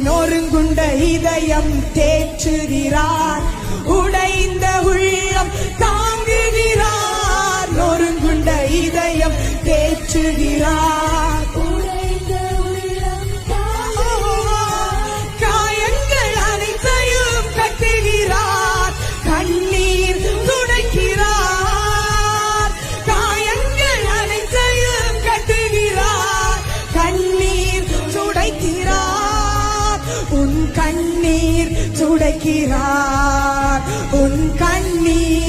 நொறுங்குண்ட இதயம் தேற்றுகிறார், உடைந்த உள்ளம் தாங்குகிறார். நொறுங்குண்ட இதயம் தேற்றுகிறார், உடைந்த உள்ளம் தாங்குகிறார். காயங்கள் அனைத்தையும் கட்டுகிறார், கண்ணீர் துடைக்கிறார். காயங்கள் அனைத்தையும் கட்டுகிறார், கண்ணீர் துடைக்கிறார். உன் கண்ணீர் துடைக்கிறார், உன் கண்ணீர்